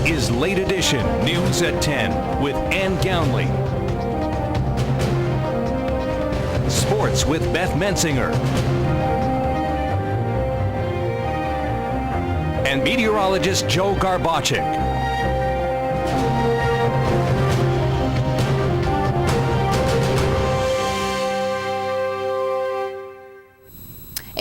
is Late Edition News at 10 with Ann Gownley. Sports with Beth Mensinger. And meteorologist Joe Garbachik.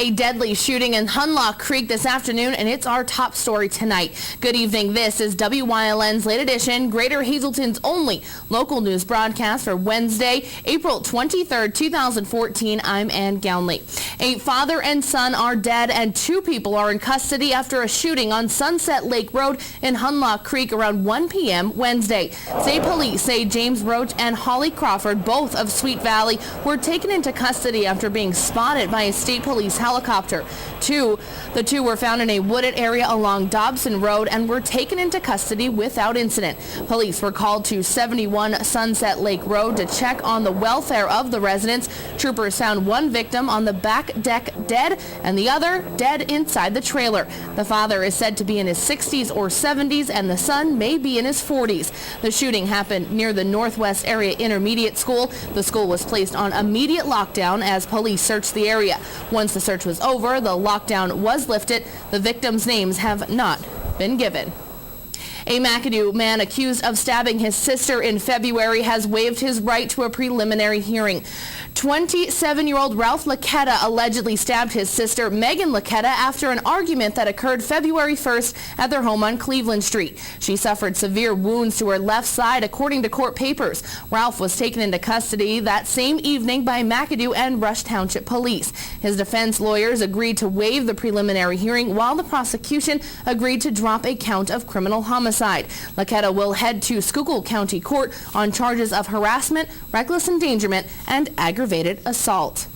A deadly shooting in Hunlock Creek this afternoon, and it's our top story tonight. Good evening. This is WYLN's Late Edition, Greater Hazelton's only local news broadcast for Wednesday, April 23rd, 2014. I'm Ann Gownley. A father and son are dead, and 2 people are in custody after a shooting on Sunset Lake Road in Hunlock Creek around 1 p.m. Wednesday. State police say James Roach and Holly Crawford, both of Sweet Valley, were taken into custody after being spotted by a state police helicopter. The two were found in a wooded area along Dobson Road and were taken into custody without incident. Police were called to 71 Sunset Lake Road to check on the welfare of the residents. Troopers found one victim on the back deck dead and the other dead inside the trailer. The father is said to be in his 60s or 70s and the son may be in his 40s. The shooting happened near the Northwest Area Intermediate School. The school was placed on immediate lockdown as police searched the area. Once the search was over, the lockdown was lifted. The victims' names have not been given. A McAdoo man accused of stabbing his sister in February has waived his right to a preliminary hearing. 27-year-old Ralph Laquetta allegedly stabbed his sister, Megan Laquetta, after an argument that occurred February 1st at their home on Cleveland Street. She suffered severe wounds to her left side, according to court papers. Ralph was taken into custody that same evening by McAdoo and Rush Township Police. His defense lawyers agreed to waive the preliminary hearing, while the prosecution agreed to drop a count of criminal homicide. Laquetta will head to Schuylkill County Court on charges of harassment, reckless endangerment, and aggravated assault.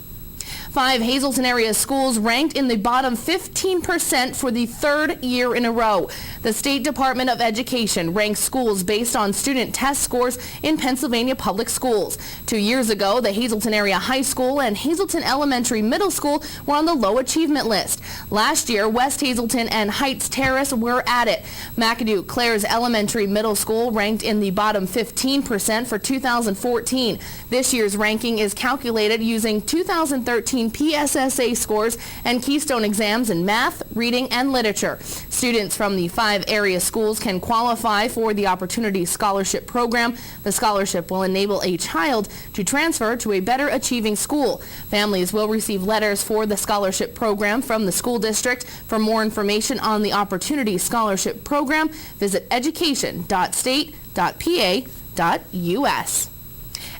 5 Hazelton area schools ranked in the bottom 15% for the 3rd year in a row. The State Department of Education ranks schools based on student test scores in Pennsylvania public schools. 2 years ago, the Hazelton area high school and Hazelton Elementary Middle School were on the low achievement list. Last year, West Hazelton and Heights Terrace were at it. McAdoo Clares Elementary Middle School ranked in the bottom 15% for 2014. This year's ranking is calculated using 2013 PSSA scores and Keystone exams in math, reading, and literature. Students from the 5 area schools can qualify for the Opportunity Scholarship Program. The scholarship will enable a child to transfer to a better achieving school. Families will receive letters for the scholarship program from the school district. For more information on the Opportunity Scholarship Program, visit education.state.pa.us.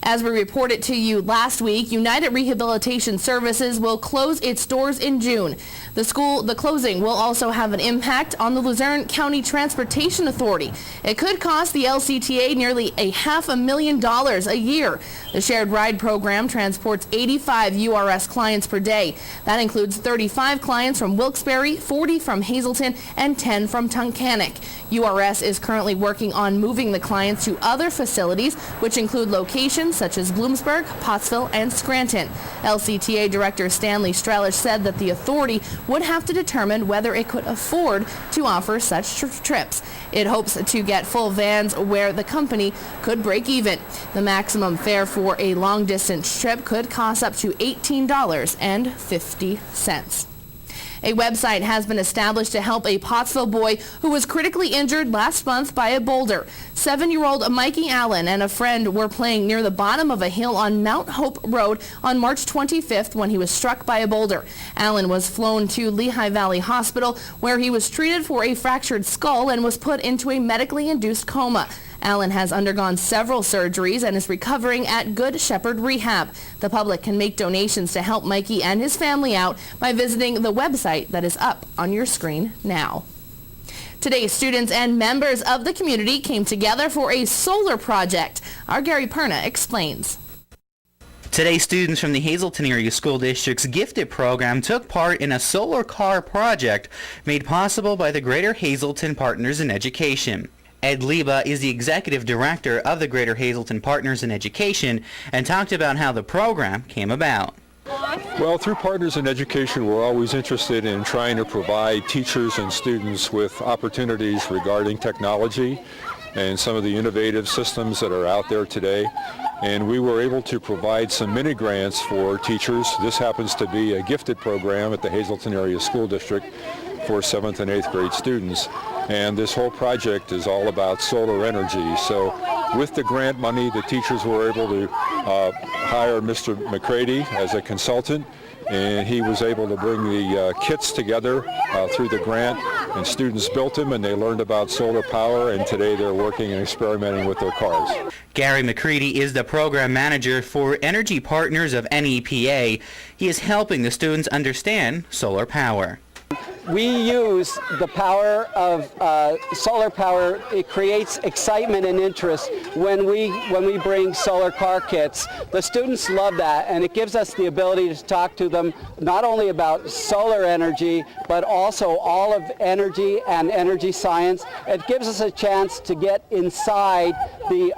As we reported to you last week, United Rehabilitation Services will close its doors in June. The closing will also have an impact on the Luzerne County Transportation Authority. It could cost the LCTA nearly $500,000 a year. The Shared Ride program transports 85 URS clients per day. That includes 35 clients from Wilkes-Barre, 40 from Hazelton, and 10 from Tunkhannock. URS is currently working on moving the clients to other facilities, which include locations such as Bloomsburg, Pottsville, and Scranton. LCTA Director Stanley Strelish said that the authority would have to determine whether it could afford to offer such trips. It hopes to get full vans where the company could break even. The maximum fare for a long-distance trip could cost up to $18.50. A website has been established to help a Pottsville boy who was critically injured last month by a boulder. 7-year-old Mikey Allen and a friend were playing near the bottom of a hill on Mount Hope Road on March 25th when he was struck by a boulder. Allen was flown to Lehigh Valley Hospital, where he was treated for a fractured skull and was put into a medically induced coma. Allen has undergone several surgeries and is recovering at Good Shepherd Rehab. The public can make donations to help Mikey and his family out by visiting the website that is up on your screen now. Today, students and members of the community came together for a solar project. Our Gary Perna explains. Today, students from the Hazelton Area School District's Gifted program took part in a solar car project made possible by the Greater Hazelton Partners in Education. Ed Liba is the executive director of the Greater Hazelton Partners in Education and talked about how the program came about. Well, through Partners in Education, we're always interested in trying to provide teachers and students with opportunities regarding technology and some of the innovative systems that are out there today. And we were able to provide some mini grants for teachers. This happens to be a gifted program at the Hazleton Area School District for 7th and 8th grade students. And this whole project is all about solar energy. So with the grant money, the teachers were able to hire Mr. McCready as a consultant, and he was able to bring the kits together through the grant, and students built them and they learned about solar power, and today they're working and experimenting with their cars. Gary McCready is the program manager for Energy Partners of NEPA. He is helping the students understand solar power. We use the power of solar power. It creates excitement and interest when we bring solar car kits. The students love that, and it gives us the ability to talk to them not only about solar energy, but also all of energy and energy science. It gives us a chance to get inside the,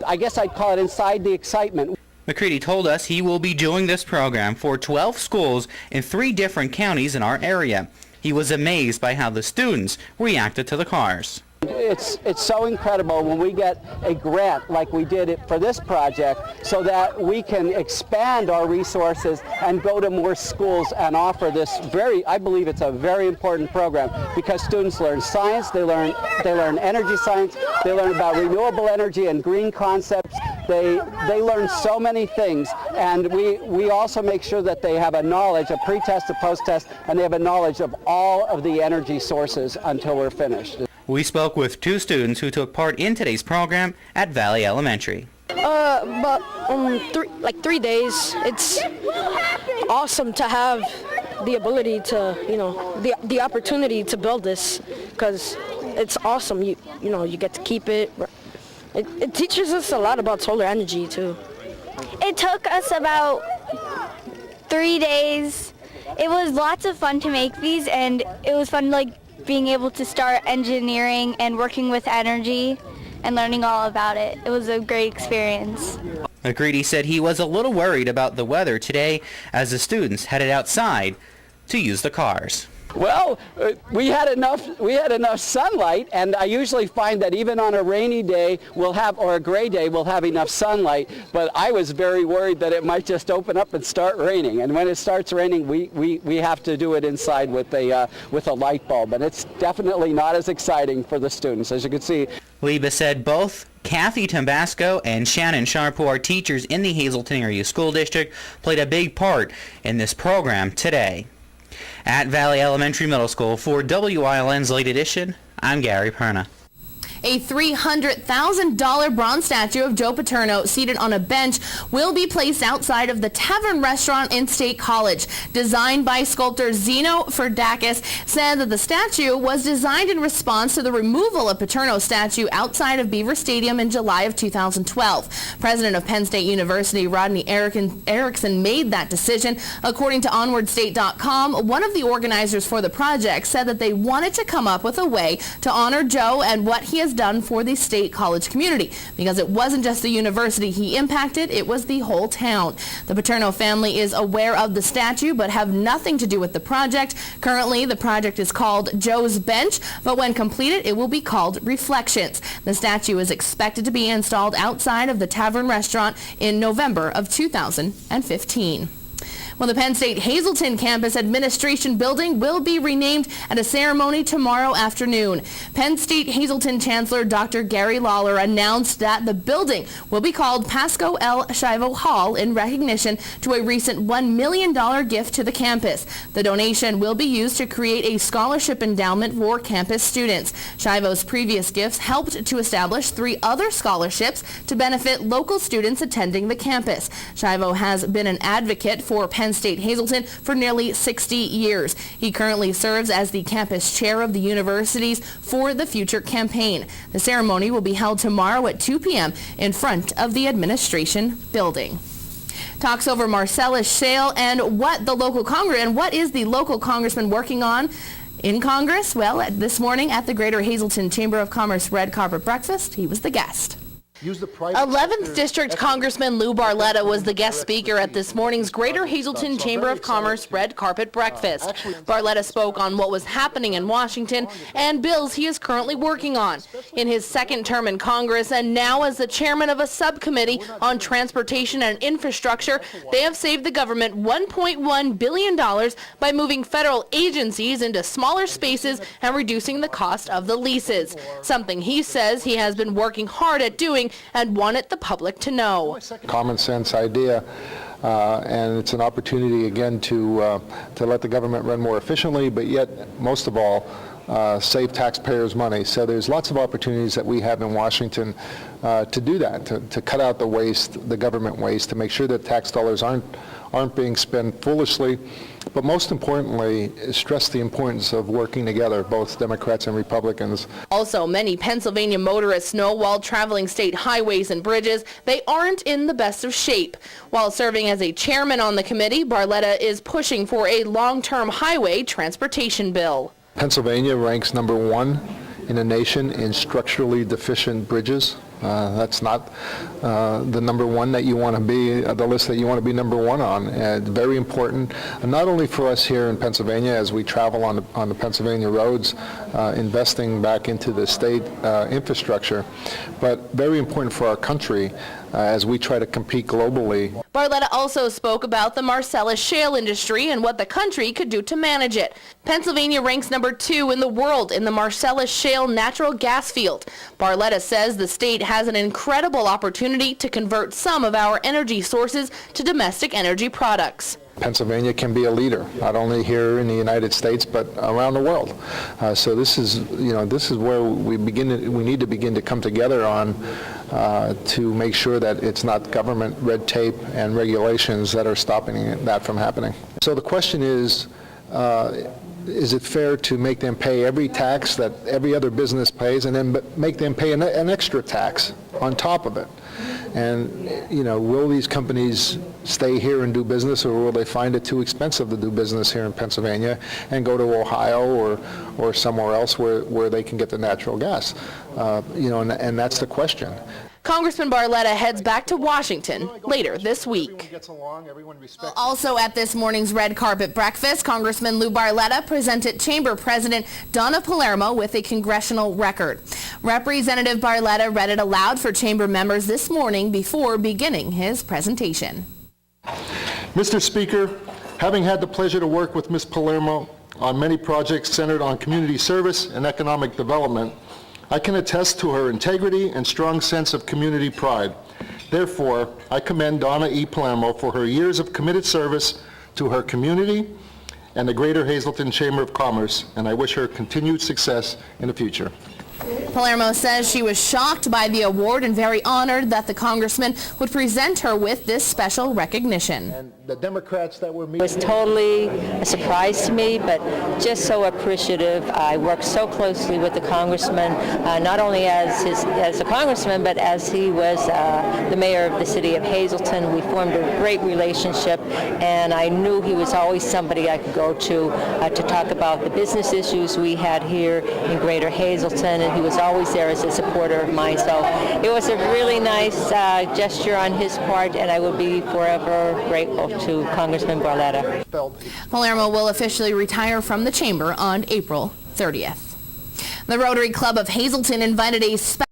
I guess I'd call it inside the excitement. McCready told us he will be doing this program for 12 schools in 3 different counties in our area. He was amazed by how the students reacted to the cars. It's so incredible when we get a grant like we did for this project, so that we can expand our resources and go to more schools and offer this I believe it's a very important program, because students learn science, they learn energy science, they learn about renewable energy and green concepts. They learn so many things, and we also make sure that they have a knowledge, a pre-test, a post-test, and they have a knowledge of all of the energy sources until we're finished. We spoke with 2 students who took part in today's program at Valley Elementary. About 3 days. It's awesome to have the ability to, the opportunity to build this, because it's awesome. You get to keep it. It teaches us a lot about solar energy too. It took us about 3 days. It was lots of fun to make these, and it was fun being able to start engineering and working with energy and learning all about it. It was a great experience. McCready said he was a little worried about the weather today as the students headed outside to use the cars. Well, we had enough sunlight, and I usually find that even on a rainy day or a gray day, we'll have enough sunlight, but I was very worried that it might just open up and start raining, and when it starts raining, we have to do it inside with a light bulb, and it's definitely not as exciting for the students, as you can see. Liba said both Kathy Tambasco and Shannon Sharp, who are teachers in the Hazleton Area School District, played a big part in this program today. At Valley Elementary Middle School, for WILN's Late Edition, I'm Gary Perna. A $300,000 bronze statue of Joe Paterno seated on a bench will be placed outside of the Tavern Restaurant in State College. Designed by sculptor Zeno Ferdakis, said that the statue was designed in response to the removal of Paterno's statue outside of Beaver Stadium in July of 2012. President of Penn State University Rodney Erickson made that decision. According to OnwardState.com, one of the organizers for the project said that they wanted to come up with a way to honor Joe and what he has done for the State College community, because it wasn't just the university he impacted, it was the whole town. The Paterno family is aware of the statue but have nothing to do with the project. Currently, the project is called Joe's Bench, but when completed, it will be called Reflections. The statue is expected to be installed outside of the Tavern Restaurant in November of 2015. Well, the Penn State Hazleton campus administration building will be renamed at a ceremony tomorrow afternoon. Penn State Hazleton Chancellor Dr. Gary Lawler announced that the building will be called Pasco L. Shivo Hall in recognition to a recent $1 million gift to the campus. The donation will be used to create a scholarship endowment for campus students. Shivo's previous gifts helped to establish 3 other scholarships to benefit local students attending the campus. Shivo has been an advocate for Penn State Hazleton for nearly 60 years. He currently serves as the campus chair of the university's For the Future campaign. The ceremony will be held tomorrow at 2 p.m. in front of the administration building. Talks over Marcellus Shale and what is the local congressman working on in Congress? Well, this morning at the Greater Hazleton Chamber of Commerce Red Carpet Breakfast, he was the guest. 11th District Congressman Lou Barletta was the guest speaker at this morning's Greater Hazleton Chamber of Commerce Red Carpet Breakfast. Barletta spoke on what was happening in Washington and bills he is currently working on. In his second term in Congress and now as the chairman of a subcommittee on transportation and infrastructure, they have saved the government $1.1 billion by moving federal agencies into smaller spaces and reducing the cost of the leases, something he says he has been working hard at doing and wanted the public to know. Common sense idea, and it's an opportunity again to let the government run more efficiently, but yet most of all save taxpayers money. So there's lots of opportunities that we have in Washington to do that, to cut out the waste, the government waste, to make sure that tax dollars aren't being spent foolishly, but most importantly, stress the importance of working together, both Democrats and Republicans. Also, many Pennsylvania motorists know while traveling state highways and bridges, they aren't in the best of shape. While serving as a chairman on the committee, Barletta is pushing for a long-term highway transportation bill. Pennsylvania ranks number 1 in the nation in structurally deficient bridges. That's not the number 1 that you want to be, the list that you want to be number 1 on. Very important, not only for us here in Pennsylvania as we travel on the Pennsylvania roads, investing back into the state infrastructure, but very important for our country as we try to compete globally. Barletta also spoke about the Marcellus shale industry and what the country could do to manage it. Pennsylvania ranks number 2 in the world in the Marcellus shale natural gas field. Barletta says the state has an incredible opportunity to convert some of our energy sources to domestic energy products. Pennsylvania can be a leader, not only here in the United States, but around the world. So this is where we need to begin to come together on to make sure that it's not government red tape and regulations that are stopping that from happening. So the question is it fair to make them pay every tax that every other business pays and then make them pay an extra tax on top of it? And, will these companies stay here and do business, or will they find it too expensive to do business here in Pennsylvania and go to Ohio or somewhere else where they can get the natural gas? And that's the question. Congressman Barletta heads back to Washington later this week. Also at this morning's red carpet breakfast, Congressman Lou Barletta presented Chamber President Donna Palermo with a congressional record. Representative Barletta read it aloud for Chamber members this morning before beginning his presentation. Mr. Speaker, having had the pleasure to work with Ms. Palermo on many projects centered on community service and economic development, I can attest to her integrity and strong sense of community pride. Therefore, I commend Donna E. Palermo for her years of committed service to her community and the Greater Hazleton Chamber of Commerce, and I wish her continued success in the future. Palermo says she was shocked by the award and very honored that the congressman would present her with this special recognition. And the Democrats that were meeting... It was totally a surprise to me, but just so appreciative. I worked so closely with the congressman, not only as a congressman, but as he was the mayor of the city of Hazleton. We formed a great relationship, and I knew he was always somebody I could go to talk about the business issues we had here in Greater Hazleton, and he was always there as a supporter of mine. So it was a really nice gesture on his part, and I will be forever grateful to Congressman Barletta. Palermo will officially retire from the chamber on April 30th. The Rotary Club of Hazleton invited a special